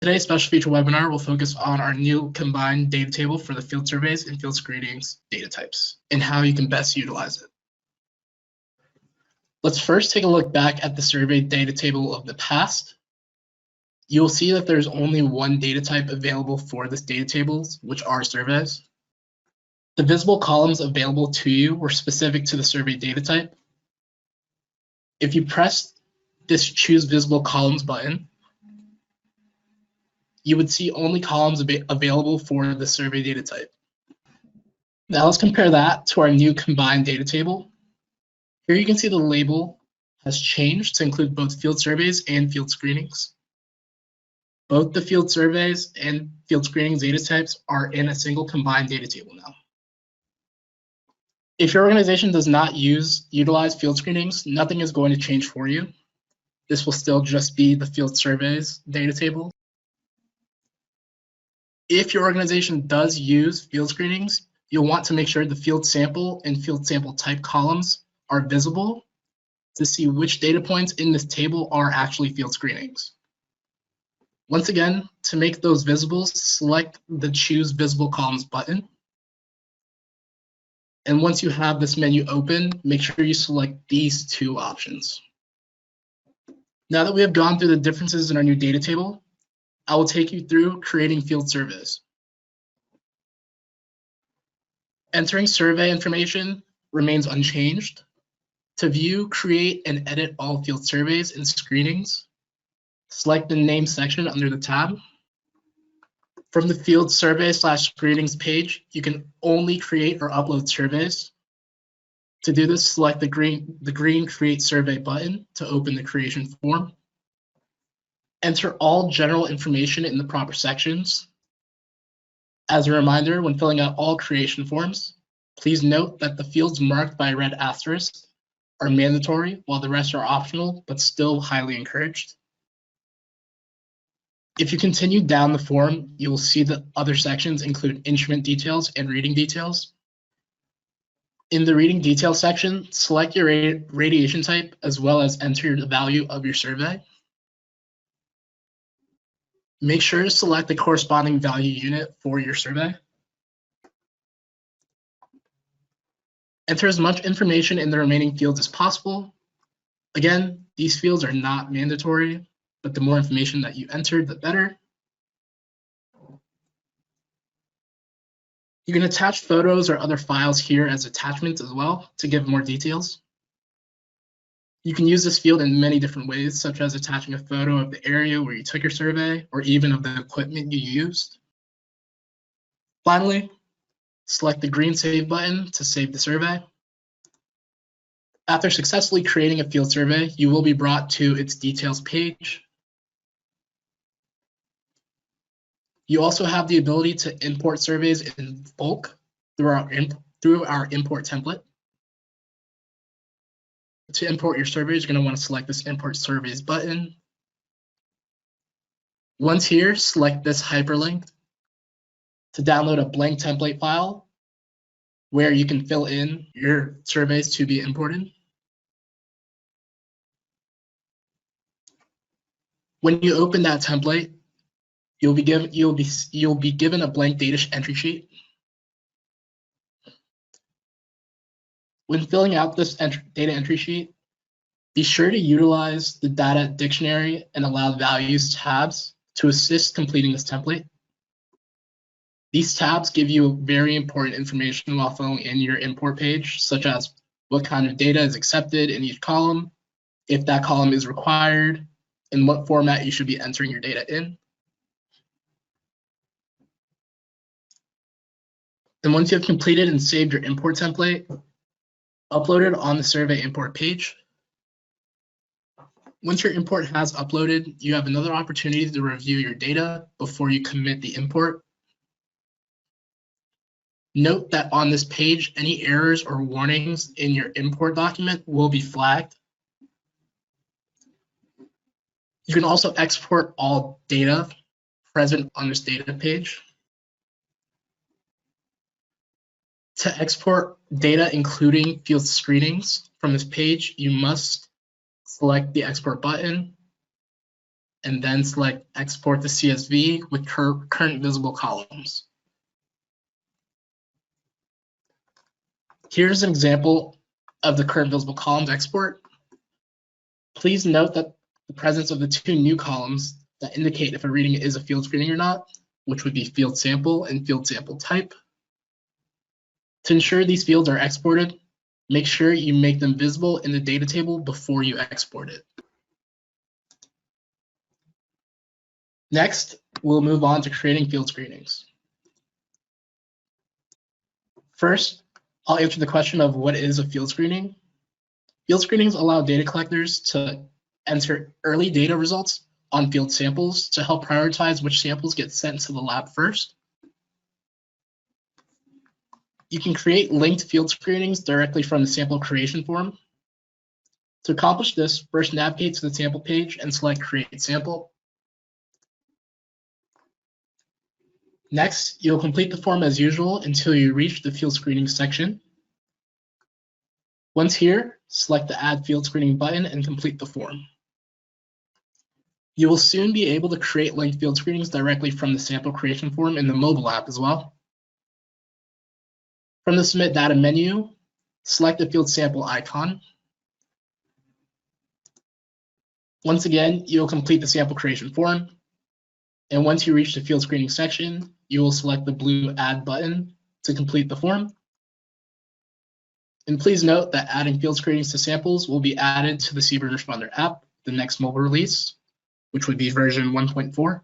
Today's special feature webinar will focus on our new combined data table for the field surveys and field screenings data types and how you can best utilize it. Let's first take a look back at the survey data table of the past. You'll see that there's only one data type available for this data table, which are surveys. The visible columns available to you were specific to the survey data type. If you press this Choose Visible Columns button, you would see only columns available for the survey data type. Now let's compare that to our new combined data table. Here you can see the label has changed to include both field surveys and field screenings. Both the field surveys and field screenings data types are in a single combined data table now. If your organization does not utilize field screenings, nothing is going to change for you. This will still just be the field surveys data table. If your organization does use field screenings, you'll want to make sure the field sample and field sample type columns are visible to see which data points in this table are actually field screenings. Once again, to make those visible, select the Choose Visible Columns button. And once you have this menu open, make sure you select these two options. Now that we have gone through the differences in our new data table, I will take you through creating field surveys. Entering survey information remains unchanged. To view, create, and edit all field surveys and screenings, select the name section under the tab. From the field survey/screenings page, you can only create or upload surveys. To do this, select the green Create Survey button to open the creation form. Enter all general information in the proper sections. As a reminder, when filling out all creation forms, please note that the fields marked by a red asterisk are mandatory, while the rest are optional, but still highly encouraged. If you continue down the form, you will see that other sections include instrument details and reading details. In the reading details section, select your radiation type as well as enter the value of your survey. Make sure to select the corresponding value unit for your survey. Enter as much information in the remaining fields as possible. Again, these fields are not mandatory, but the more information that you enter, the better. You can attach photos or other files here as attachments as well to give more details. You can use this field in many different ways, such as attaching a photo of the area where you took your survey or even of the equipment you used. Finally, select the green Save button to save the survey. After successfully creating a field survey, you will be brought to its details page. You also have the ability to import surveys in bulk through our import template. To import your surveys, you're going to want to select this Import Surveys button. Once here, select this hyperlink to download a blank template file where you can fill in your surveys to be imported. When you open that template, you'll be given a blank data entry sheet. When filling out this data entry sheet, be sure to utilize the Data Dictionary and Allowed Values tabs to assist completing this template. These tabs give you very important information while filling in your import page, such as what kind of data is accepted in each column, if that column is required, and what format you should be entering your data in. And once you have completed and saved your import template, upload it on the survey import page. Once your import has uploaded, you have another opportunity to review your data before you commit the import. Note that on this page, any errors or warnings in your import document will be flagged. You can also export all data present on this data page. To export data, including field screenings from this page, you must select the Export button and then select Export to CSV with current visible columns. Here's an example of the current visible columns export. Please note that the presence of the two new columns that indicate if a reading is a field screening or not, which would be field sample and field sample type. To ensure these fields are exported, make sure you make them visible in the data table before you export it. Next, we'll move on to creating field screenings. First, I'll answer the question of what is a field screening. Field screenings allow data collectors to enter early data results on field samples to help prioritize which samples get sent to the lab first. You can create linked field screenings directly from the sample creation form. To accomplish this, first navigate to the sample page and select Create Sample. Next, you'll complete the form as usual until you reach the field screening section. Once here, select the Add Field Screening button and complete the form. You will soon be able to create linked field screenings directly from the sample creation form in the mobile app as well. From the Submit Data menu, select the field sample icon. Once again, you will complete the sample creation form. And once you reach the field screening section, you will select the blue Add button to complete the form. And please note that adding field screenings to samples will be added to the RadResponder app, the next mobile release, which would be version 1.4.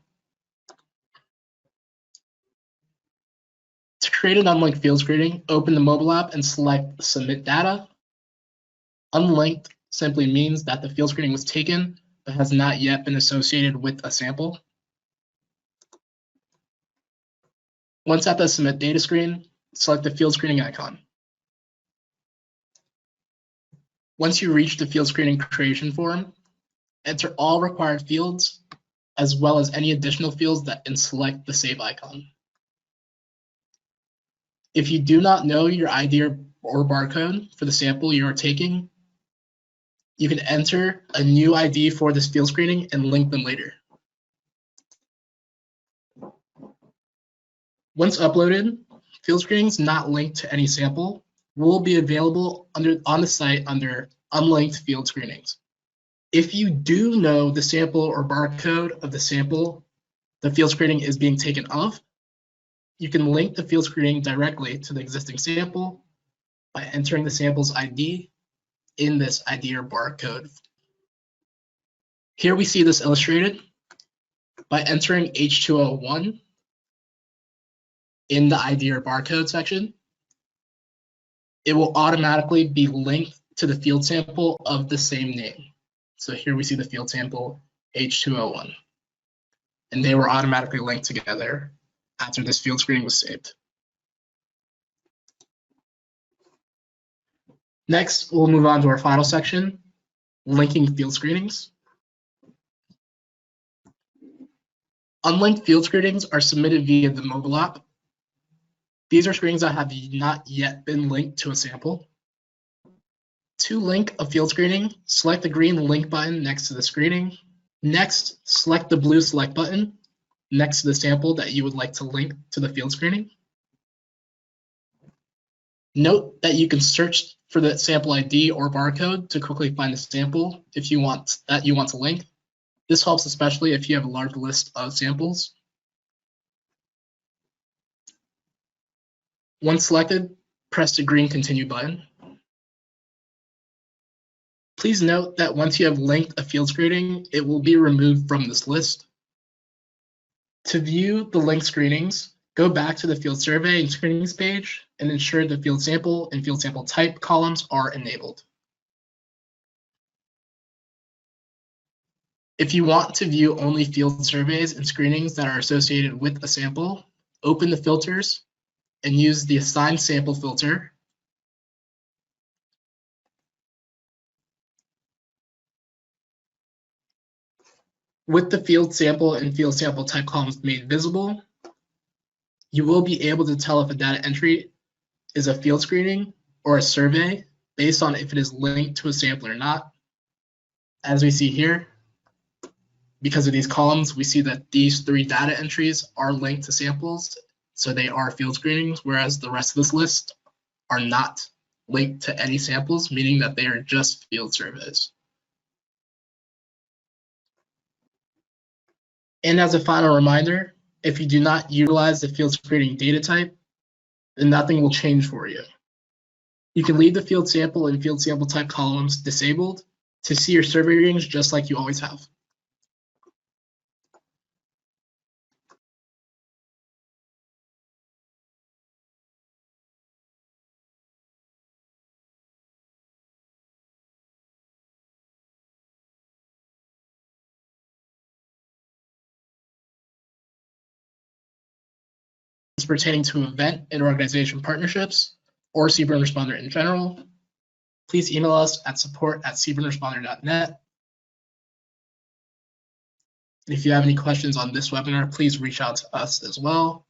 To create an unlinked field screening, open the mobile app and select Submit Data. Unlinked simply means that the field screening was taken but has not yet been associated with a sample. Once at the Submit Data screen, select the field screening icon. Once you reach the field screening creation form, enter all required fields as well as any additional fields and select the Save icon. If you do not know your ID or barcode for the sample you are taking, you can enter a new ID for this field screening and link them later. Once uploaded, field screenings not linked to any sample will be available on the site under Unlinked Field Screenings. If you do know the sample or barcode of the sample the field screening is being taken of, you can link the field screening directly to the existing sample by entering the sample's ID in this ID or barcode. Here we see this illustrated by entering H201 in the ID or barcode section. It will automatically be linked to the field sample of the same name. So here we see the field sample H201, and they were automatically linked together after this field screening was saved. Next, we'll move on to our final section, linking field screenings. Unlinked field screenings are submitted via the mobile app. These are screenings that have not yet been linked to a sample. To link a field screening, select the green link button next to the screening. Next, select the blue select button next to the sample that you would like to link to the field screening. Note that you can search for the sample ID or barcode to quickly find the sample if you want to link. This helps especially if you have a large list of samples. Once selected, press the green Continue button. Please note that once you have linked a field screening, it will be removed from this list. To view the linked screenings, go back to the field survey and screenings page and ensure the field sample and field sample type columns are enabled. If you want to view only field surveys and screenings that are associated with a sample, open the filters and use the Assign Sample filter. With the field sample and field sample type columns made visible, you will be able to tell if a data entry is a field screening or a survey based on if it is linked to a sample or not. As we see here, because of these columns, we see that these 3 data entries are linked to samples, so they are field screenings, whereas the rest of this list are not linked to any samples, meaning that they are just field surveys. And as a final reminder, if you do not utilize the field screening data type, then nothing will change for you. You can leave the field sample and field sample type columns disabled to see your survey readings just like you always have. Pertaining to event and organization partnerships or CBRN Responder in general, please email us at support@cbrnresponder.net. And if you have any questions on this webinar, please reach out to us as well.